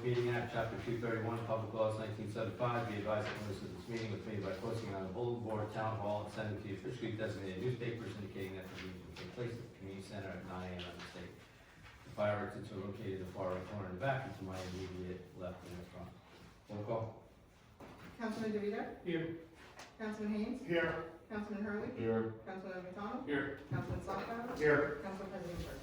Meeting Act, Chapter 231, Public Laws 1975, be advised that notice of this meeting was made by posting on the bulletin board, town hall, and sending to the officially designated newspapers indicating that the meeting will take place at the community center at 9 a.m. on the state. The fire exits are located in the far right corner in the back and to my immediate left and the front. Roll call. Councilman DeVito? Here. Councilman Haynes? Here. Councilman Hurley? Here. Councilman McDonald? Here. Councilman Salzberg? Here. Council President Bertha?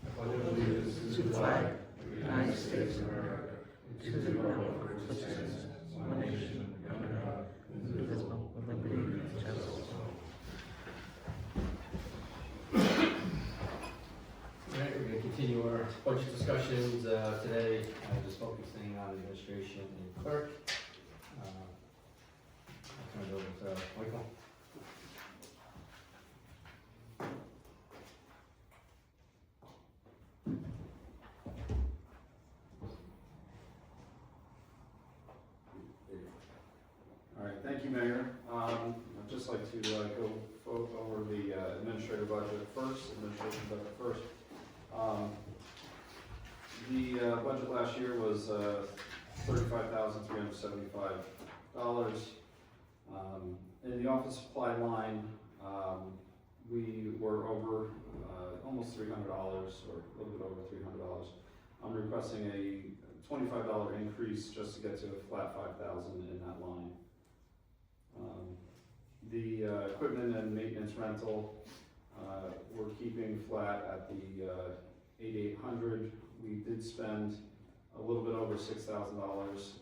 I pledge allegiance To the flag of the United States of America, to the republic for which it stands, one nation, under God, indivisible, with liberty and justice for all. All right, we're going to continue our budget discussions today, just focusing on administration and clerk. I'll turn it over to Michael. All right, thank you, Mayor. I'd just like to go over the administrative budget first, administration budget first. The budget last year was $35,375. In the office supply line, we were over almost $300, or a little bit over $300. I'm requesting a $25 increase just to get to a flat $5,000 in that line. The equipment and maintenance rental, we're keeping flat at the $8,800. We did spend a little bit over $6,000.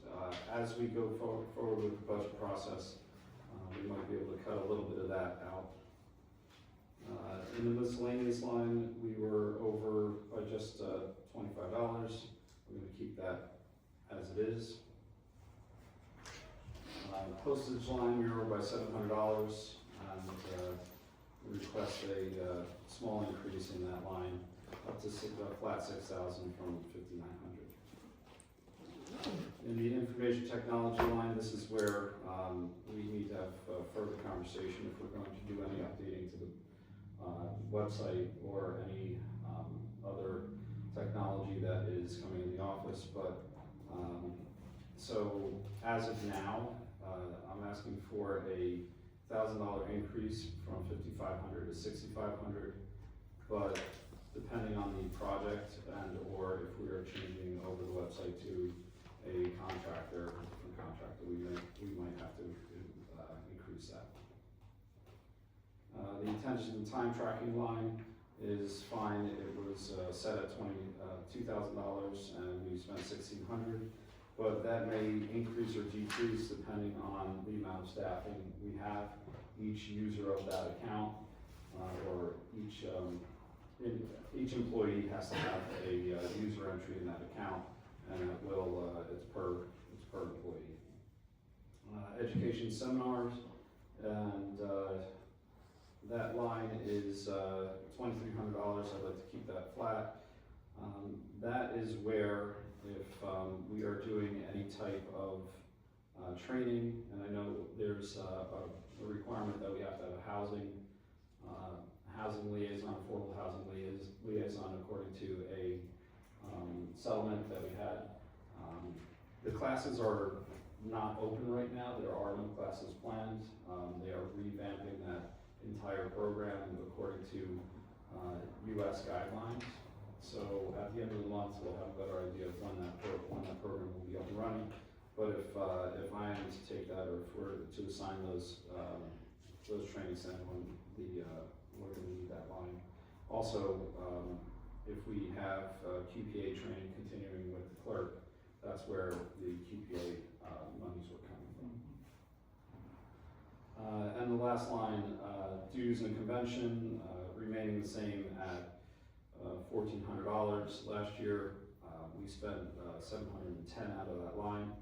As we go forward with the budget process, we might be able to cut a little bit of that out. In the miscellaneous line, we were over by just $25. We're going to keep that as it is. Postage line, we were over by $700, and we request a small increase in that line, up to flat $6,000 from $5,900. In the information technology line, this is where we need to have further conversation if we're going to do any updating to the website or any other technology that is coming in the office. But so as of now, I'm asking for a $1,000 increase from $5,500 to $6,500, but depending on the project and or if we are changing over the website to a contractor, a different contractor, we might have to increase that. The attention and time tracking line is fine. It was set at $2,000 and we spent $1,600. But that may increase or decrease depending on the amount of staffing we have. Each user of that account, or each employee has to have a user entry in that account, and it will it's per employee. Education seminars, and that line is $2,300. I'd like to keep that flat. That is where, if we are doing any type of training, and I know there's a requirement that we have to have a housing liaison, affordable housing liaison, according to a settlement that we had. The classes are not open right now. There are no classes planned. They are revamping that entire program according to U.S. guidelines. So at the end of the month, we'll have a better idea of when that program will be up and running. But if I am to take that, or if we're to assign those trainings, then we're going to need that line. Also, if we have QPA training continuing with the clerk, that's where the QPA monies were coming from. And the last line, dues and convention, remaining the same at $1,400. Last year, we spent $710 out of that line.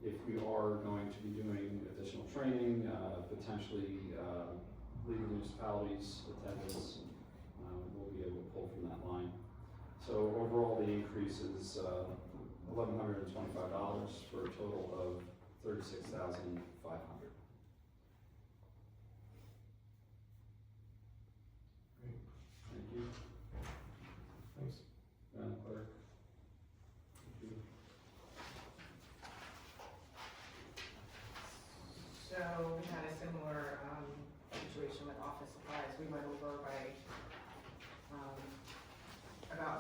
If we are going to be doing additional training, potentially leading municipalities attendance, we'll be able to pull from that line. So overall, the increase is $1,125 for a total of $36,500. Thank you.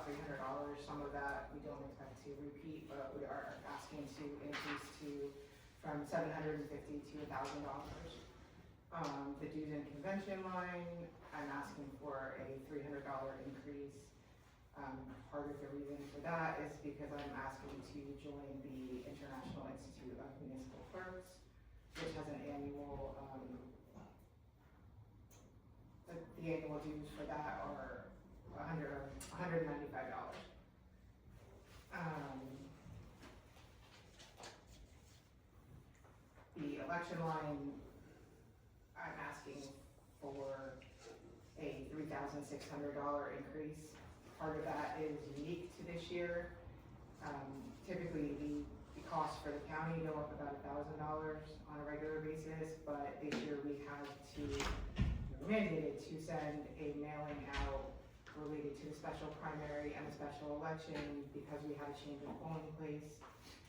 $300. Some of that we don't expect to repeat, but we are asking to increase from $750 to $1,000. The dues and convention line, I'm asking for a $300 increase. Part of the reason for that is because I'm asking to join the International Institute of Municipal Clerks, which has an annual, the annual dues for that are $195. The election line, I'm asking for a $3,600 increase. Part of that is unique to this year. Typically, the costs for the county go up about $1,000 on a regular basis, but this year we had to, mandated to send a mailing out related to the special primary and the special election because we had a change in polling place.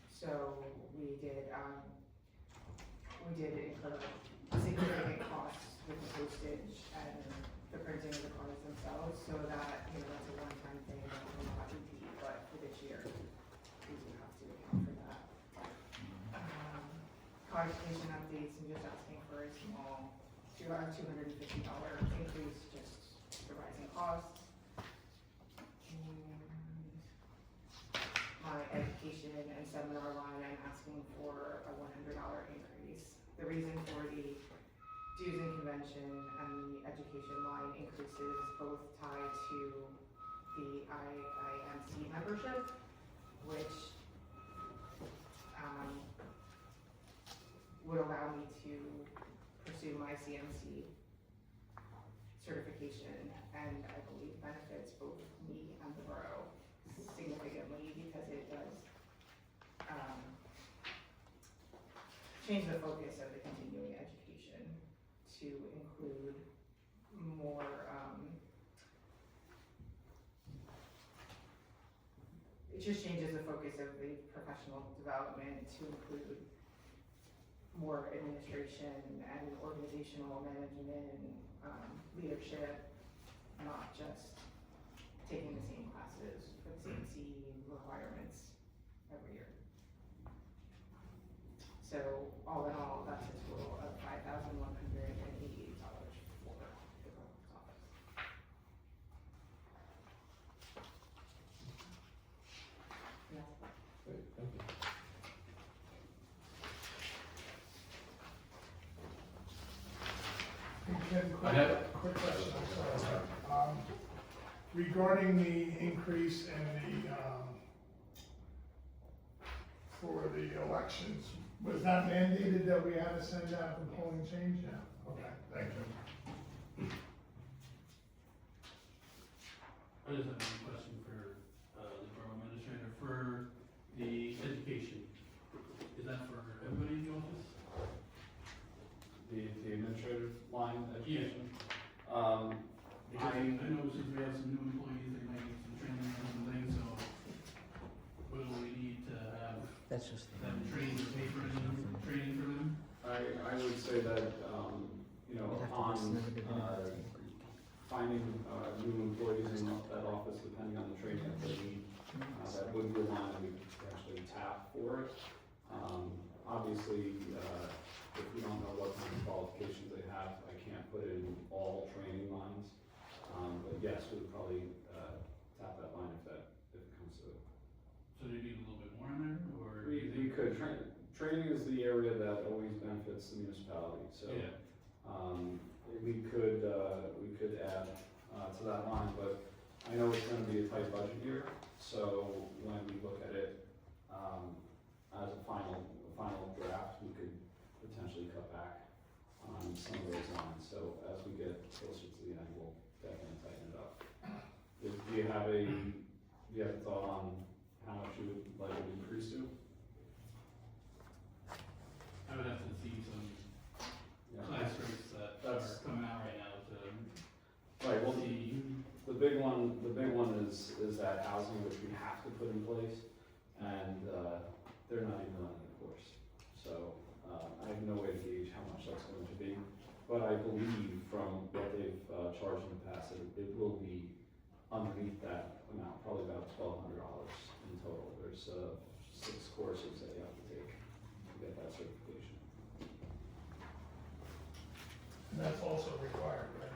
So we did incur significant costs with the postage and the printing of the cards themselves, so that, that's a one-time thing that will not repeat, but for this year, we do have to account for that. Codification updates, I'm just asking for a small $250 increase, just the rising costs. And my education and seminar line, I'm asking for a $100 increase. The reason for the dues and convention and the education line increases both tied to the IIMC membership, which would allow me to pursue my CMC certification, and I believe benefits both me and the borough significantly because it does change the focus of the continuing education to include more it just changes the focus of the professional development to include more administration and organizational management and leadership, not just taking the same classes for the CMC requirements every year. So all in all, that's a total of $5,188 for the clerk's office. Yeah. Great, thank you. Ken, I have- quick question, I'm sorry. Regarding the increase in the, for the elections, was that mandated that we had to send out the polling change? Yeah. Okay, thank you. I just have one question for the borough administrator. For the education, is that for everybody in the office? The administrative line education. Because I know since we have some new employees, they might need some training or something, so what do we need to have That's just. them trained or pay for any training for them? I would say that, on, finding, new employees in that office, depending on the training that they need, that would be a line that we could potentially tap for it. Obviously, if we don't know what kind of qualifications they have, I can't put it in all training lines. But yes, we would probably, tap that line if it comes to it. So do you need a little bit more in there, or? We could, training is the area that always benefits the municipality, so. Yeah. We could add, to that line, but I know it's gonna be a tight budget year, so when we look at it, as a final draft, we could potentially cut back on some of those lines, so as we get closer to the end, we'll definitely tighten it up. Do you have a thought on how much you would like it increase to? I would have to see some Yeah. class rates that are coming out right now to Right, well, see. the big one is that housing, which we have to put in place, and, they're not even running the course. So, I have no way to gauge how much that's going to be, but I believe from what they've, charged in the past, it will be underneath that amount, probably about there's 6 courses that you have to take to get that certification. And that's also required, right?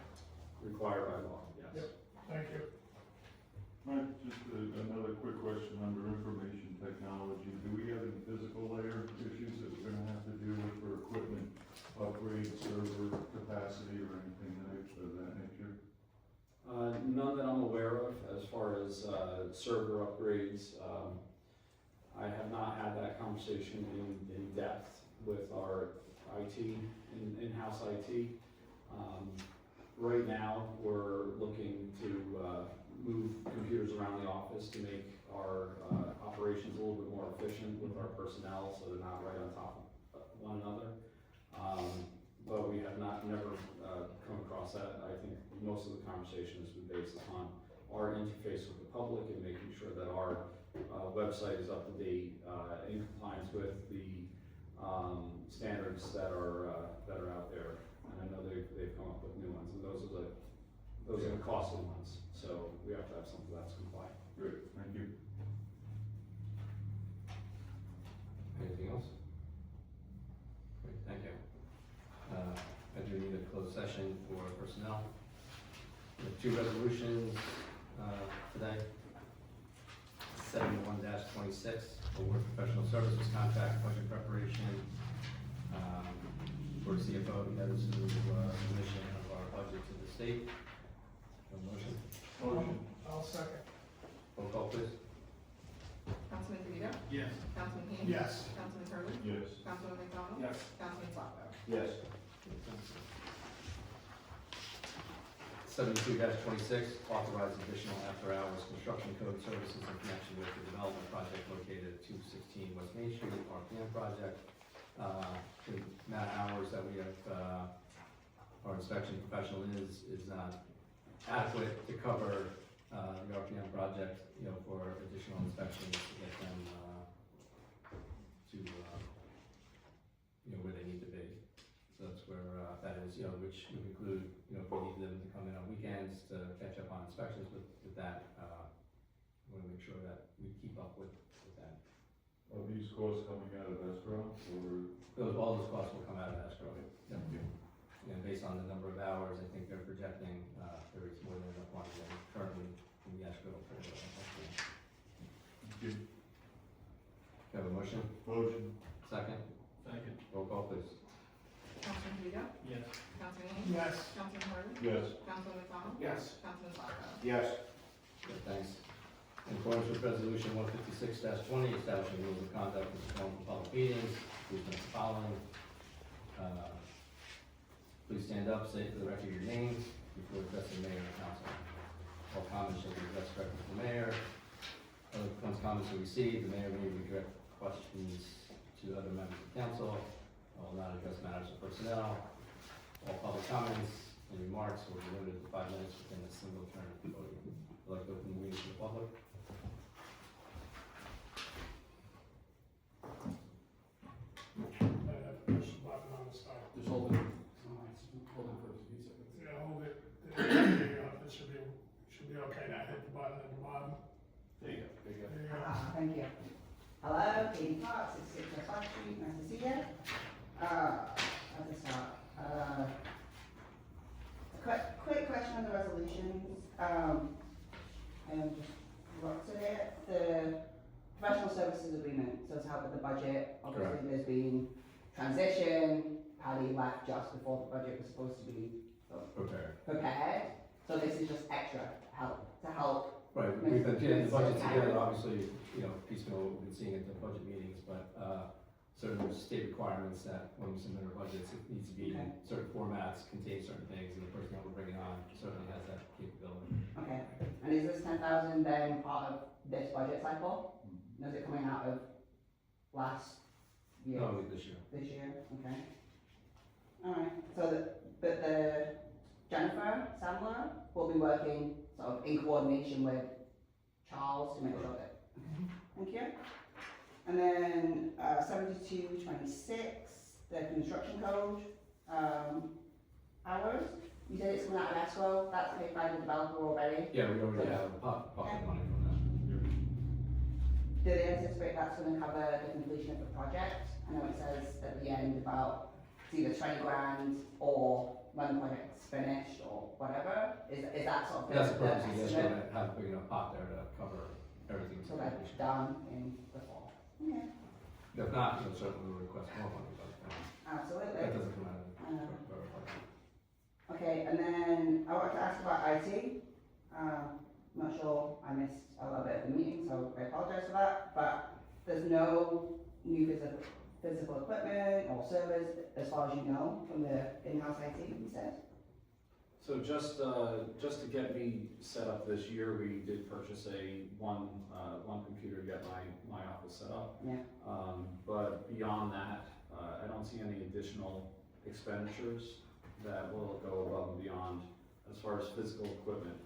Required by law, yes. Yep. Thank you. Mike, just another quick question under information technology. Do we have any physical layer issues that we're gonna have to deal with for equipment upgrade, server capacity, or anything of that nature? None that I'm aware of as far as server upgrades. I have not had that conversation in depth with our IT, in-house IT. Right now, we're looking to move computers around the office to make our operations a little bit more efficient with our personnel, so they're not right on top of one another. But we have never come across that. I think most of the conversation has been based upon our interface with the public and making sure that our website is up to date, in compliance with the standards that are out there. And I know they've come up with new ones, and those are the costly ones. So we have to have something that's compliant. Great, thank you. Anything else? Great, thank you. I do need a closed session for personnel. We have 2 resolutions today. 71-26, award professional services contract, budget preparation. For CFO, we have this submission of our budget to the state. A motion? Motion. I'll second. Roll call, please. Councilman DeVito? Yes. Councilman King? Yes. Councilman Curley. Yes. Councilman McDonald? Yes. Councilman Slocco? Yes. 72-26, authorize additional after-hours construction code services in connection with the development project located at 216 West Main Street, RPM project. The amount of hours that we have, our inspection professional is not adequate to cover the RPM project, for additional inspections to get them to, where they need to be. So that's where that is, which would include, if we need them to come in on weekends to catch up on inspections with that, we want to make sure that we keep up with that. Are these costs coming out of escrow, or? All those costs will come out of escrow. And based on the number of hours, I think they're projecting, there is more than enough money than currently in the escrow for the Thank you. Have a motion? Motion. Second? Second. Roll call, please. Councilman DeVito? Yes. Councilman King? Yes. Councilman Curley. Yes. Councilman McDonald? Yes. Councilman Slocco? Yes. Okay, thanks. In accordance with resolution 156-20, establishing rules of conduct for the form of public meetings, please note the following. Please stand up, say for the record your names before addressing the mayor and council. All comments shall be addressed directly to the mayor. Once comments are received, the mayor may redirect questions to other members of council. I will not address matters of personnel. All public comments and remarks will be limited to 5 minutes within a single turn of the podium. I'd like to open the meeting to the public. I have to push the button on the side. Just hold it. Hold it for a few seconds. Yeah, hold it. It should be okay. Now hit the button at the bottom. There you go. There you go. There you go. Thank you. Hello, Katie Fox, 66 Park Street, nice to see you. How's this start? Quick question on the resolutions. I just looked at it. The professional services agreement, so it's help with the budget. Obviously, Correct. there's been transition. Patty left just before the budget was supposed to be prepared. So this is just extra to help. Right, we've been getting the budget together, obviously, piecemeal, what we've been seeing at the budget meetings, but, certain state requirements that when we submit our budgets, it needs to be in certain formats, contain certain things, and the person that we're bringing on certainly has that capability. Okay, and is this 10,000 then part of this budget cycle? Is it coming out of last year? No, this year. This year, okay. Alright, so the Jennifer Sandler will be working sort of in coordination with Charles to make sure that, thank you. And then 7226, the construction code, hours, you said it's coming out of escrow, that's paid by the developer already? Yeah, we already have pocket money from that. do they anticipate that's gonna cover the completion of the project? I know it says at the end about it's either 20 grand or when the project's finished or whatever. Is that sort of the That's the purpose, you just estimate? wanna have a big enough pot there to cover everything. So that's done in the fall. Yeah, If not, you'll certainly request more money, but absolutely. that doesn't come out of I know. the. Okay, and then I want to ask about IT. I'm not sure, I missed a little bit of the meeting, so I apologize for that, but there's no new physical equipment or servers, as far as you know, from the in-house IT, you said? So just to get me set up this year, we did purchase one computer to get my office set up. Yeah. But beyond that, I don't see any additional expenditures that will go above and beyond as far as physical equipment.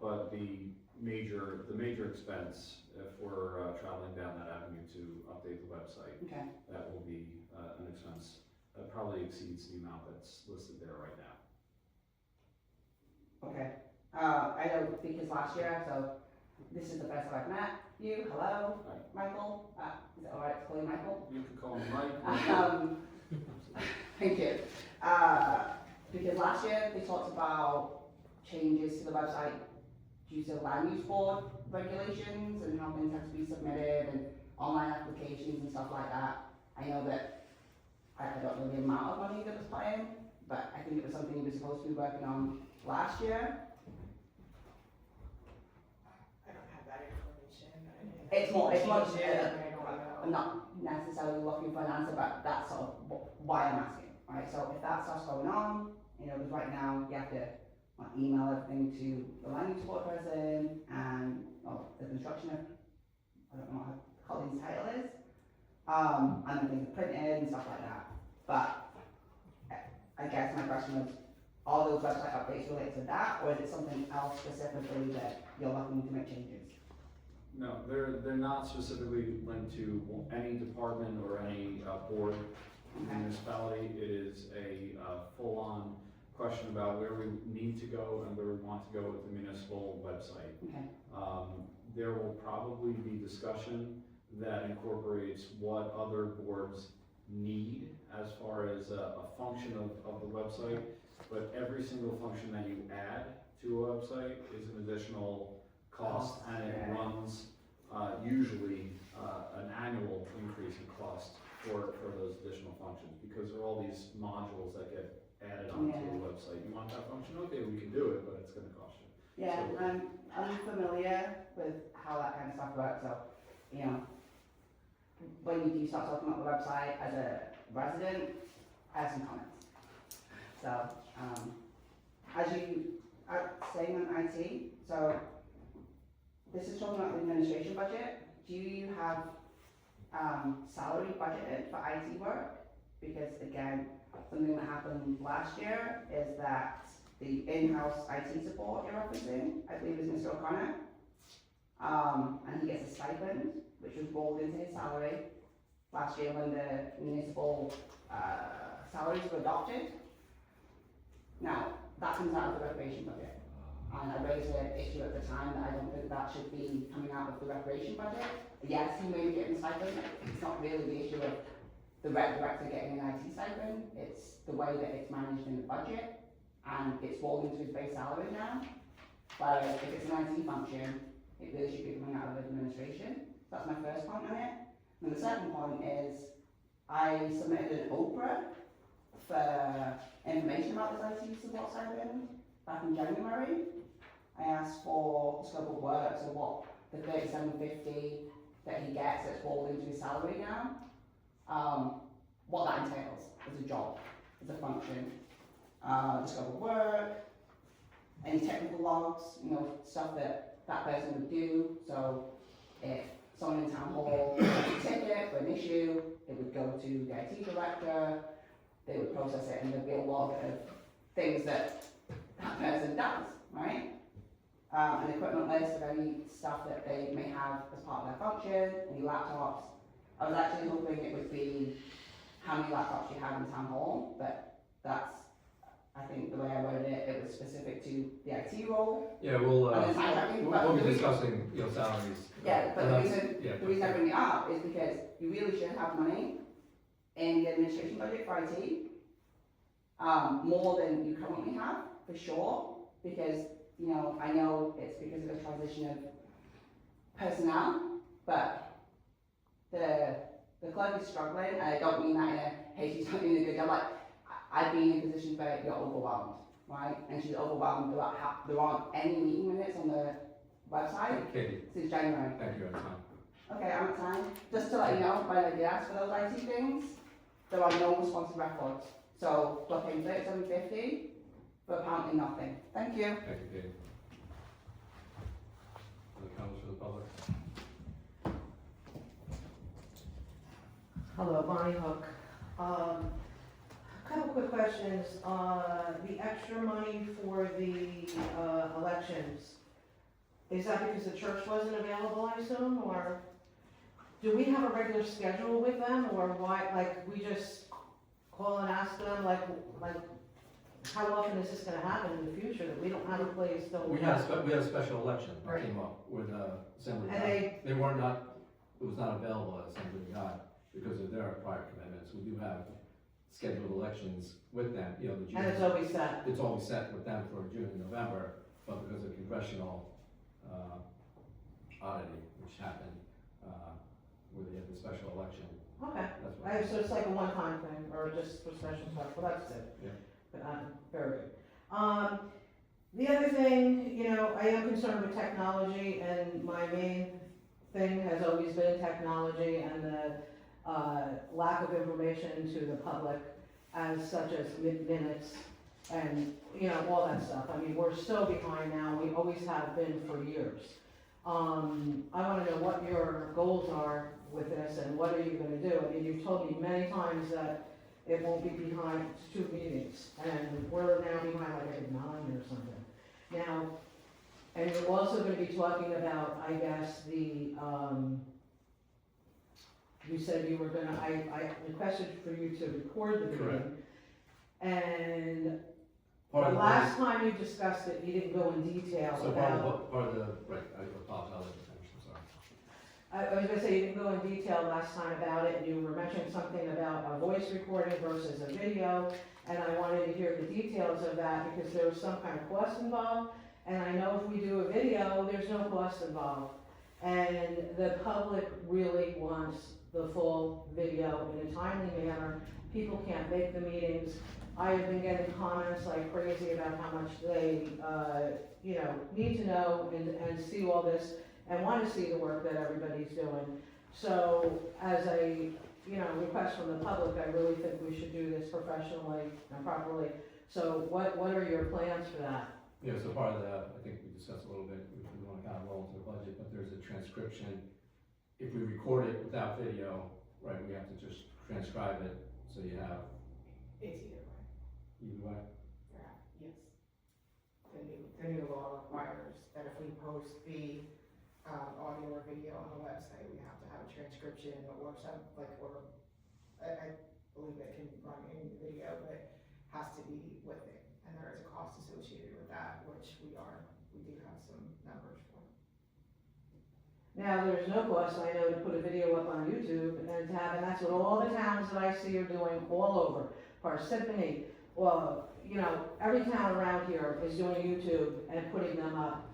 But the major expense, if we're traveling down that avenue to update the website, Okay, that will be an expense that probably exceeds the amount that's listed there right now. okay. I know because last year, so this is the first time I've met you, hello, Michael, is it alright to call you Michael? You can call me Mike. Thank you. Because last year they talked about changes to the website due to land use board regulations and how things have to be submitted and online applications and stuff like that. I know that, I don't know the amount of money that was put in, but I think it was something you were supposed to be working on last year. I don't have that information. It's more, I don't know. I'm not necessarily looking for an answer, but that's sort of why I'm asking, right? So if that stuff's going on, because right now you have to email everything to the land use board person and, the construction, I don't know what Colin's title is, and then things are printed and stuff like that. But I guess my question was, are those website updates related to that, or is it something else specifically that you're looking to make changes? No, they're not specifically linked to any department or any board in the municipality. It is a full-on question about where we need to go and where we want to go with the municipal website. Okay. There will probably be discussion that incorporates what other boards need as far as a function of the website, but every single function that you add to a website is an additional cost, and it runs usually an annual increase in cost for those additional functions, because there are all these modules that get added onto the website. You want that function? Okay, we can do it, but it's gonna cost you. Yeah, So- I'm familiar with how that kind of stuff works, so, when you do start talking about the website as a resident, I have some comments. So, as you are saying on IT, so this is talking about the administration budget. Do you have salary budgeted for IT work? Because again, something that happened last year is that the in-house IT support you're referencing, I believe is Mr. O'Connor, and he gets a stipend, which was rolled into his salary last year when the municipal salaries were adopted. Now, that comes out of the recreation budget. And I raised an issue at the time that I don't think that should be coming out of the recreation budget. Yes, he may be getting a stipend, it's not really the issue of the rec director getting an IT stipend, it's the way that it's managed in the budget, and it's rolled into his base salary now. Whereas if it's an IT function, it really should be coming out of administration. So that's my first point on it. And the second point is, I submitted an Oprah for information about this IT support stipend back in January. I asked for the scope of work, so what the $37.50 that he gets that's rolled into his salary now, what that entails as a job, as a function, the scope of work, any technical logs, stuff that that person would do. So if someone in town hall has a ticket for an issue, it would go to the IT director, they would process it, and there'd be a log of things that that person does, right? An equipment list of any stuff that they may have as part of their function, any laptops. I was actually hoping it would be how many laptops you have in town hall, but that's, I think the way I worded it, it was specific to the IT role. Yeah, we'll, And then I we'll be discussing, salaries. Yeah, but the that's- reason, yeah, the reason I bring it up is because you really should have money in the administration budget for IT, more than you currently have, for sure, because, I know it's because of the transition of personnel, but the clerk is struggling, and I don't mean that in a, hey, she's not doing a good job, like, I've been in positions where you're overwhelmed, right? And she's overwhelmed, there aren't any meeting minutes on the website Katie, since January. thank you, Tom. Okay, I'm at time. Just to let you know, when I did ask for those IT things, there are no responsive records. So we're paying $37.50 for apparently nothing. Thank you. Thank you, Katie. Other comments from the public? Hello, Bonnie Hook. A couple quick questions. The extra money for the elections, is that because the church wasn't available, I assume, or do we have a regular schedule with them, or why, like, we just call and ask them, like, how often is this gonna happen in the future, that we don't have a place to? We had a special election that Right. came up with, Assembly And God. They were not, it was not available at Assembly God because of their prior commitments. We do have scheduled elections with them, the June. And it's always set. It's always set with them for June and November, but because of congressional, oddity, which happened, where they had the special election, Okay. that's why. So it's like a one-time thing, or just for special stuff, well, that's it. Yeah. But, very good. The other thing, I am concerned with technology, and my main thing has always been technology and the, lack of information to the public, as such as minutes and, all that stuff. I mean, we're so behind now, we always have been for years. I wanna know what your goals are with this, and what are you gonna do? I mean, you've told me many times that it won't be behind 2 meetings, and we're now behind like at 9 or something. Now, and you're also gonna be talking about, I guess, you said you were gonna, I requested for you to record the meeting. Correct. And Part the of the- last time you discussed it, you didn't go in detail So about. part of the, right, I apologize, I'll let you finish, I'm sorry. I was gonna say, you didn't go in detail last time about it, and you were mentioning something about a voice recording versus a video, and I wanted to hear the details of that, because there was some kind of cost involved, and I know if we do a video, there's no cost involved. And the public really wants the full video in a timely manner. People can't make the meetings. I have been getting comments like crazy about how much they, need to know and see all this, and want to see the work that everybody's doing. So as a, request from the public, I really think we should do this professionally and properly. So what are your plans for that? Yeah, so part of that, I think we discussed a little bit, if we want to kind of roll into the budget, but there's a transcription. If we record it without video, right, we have to just transcribe it, so you have It's either way. either way. Yeah, yes. The new law requires that if we post the, audio or video on the website, we have to have a transcription or some, I believe it can run in video, but it has to be with it. And there is a cost associated with that, which we do have some numbers for. Now, there's no cost, I know, to put a video up on YouTube and and that's what all the towns that I see are doing all over. Parsippany, well, every town around here is doing YouTube and putting them up.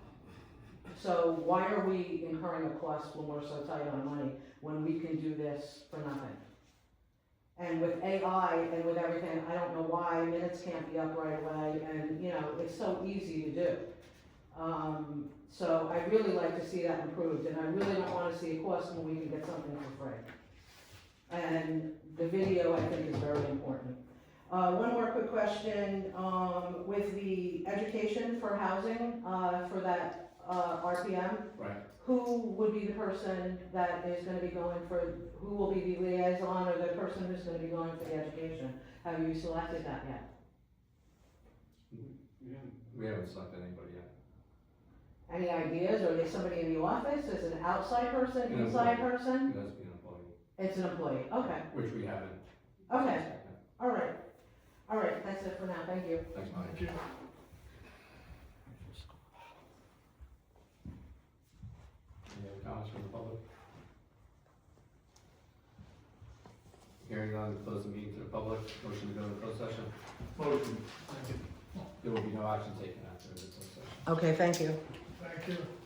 So why are we incurring a cost when we're so tight on money, when we can do this for nothing? And with AI and with everything, I don't know why minutes can't be up right away, and, it's so easy to do. So I'd really like to see that improved, and I really don't wanna see a cost when we can get something for free. And the video, I think, is very important. One more quick question, with the education for housing, for that, RPM, Right. who would be the person that is gonna be going who will be the liaison, or the person who's gonna be going for the education? Have you selected that yet? We haven't selected anybody yet. Any ideas, or is there somebody in the office, is it an outside person, An inside employee. person? It has to be an employee, It's an employee, okay, which we haven't. okay, all right, that's it for now, thank you. Thanks, Mike. Thank you. comments from the public? Hearing none, close the meeting to the public. Motion to go into closed session. Motion. There will be no action taken after the closed session. Okay, thank you. Thank you.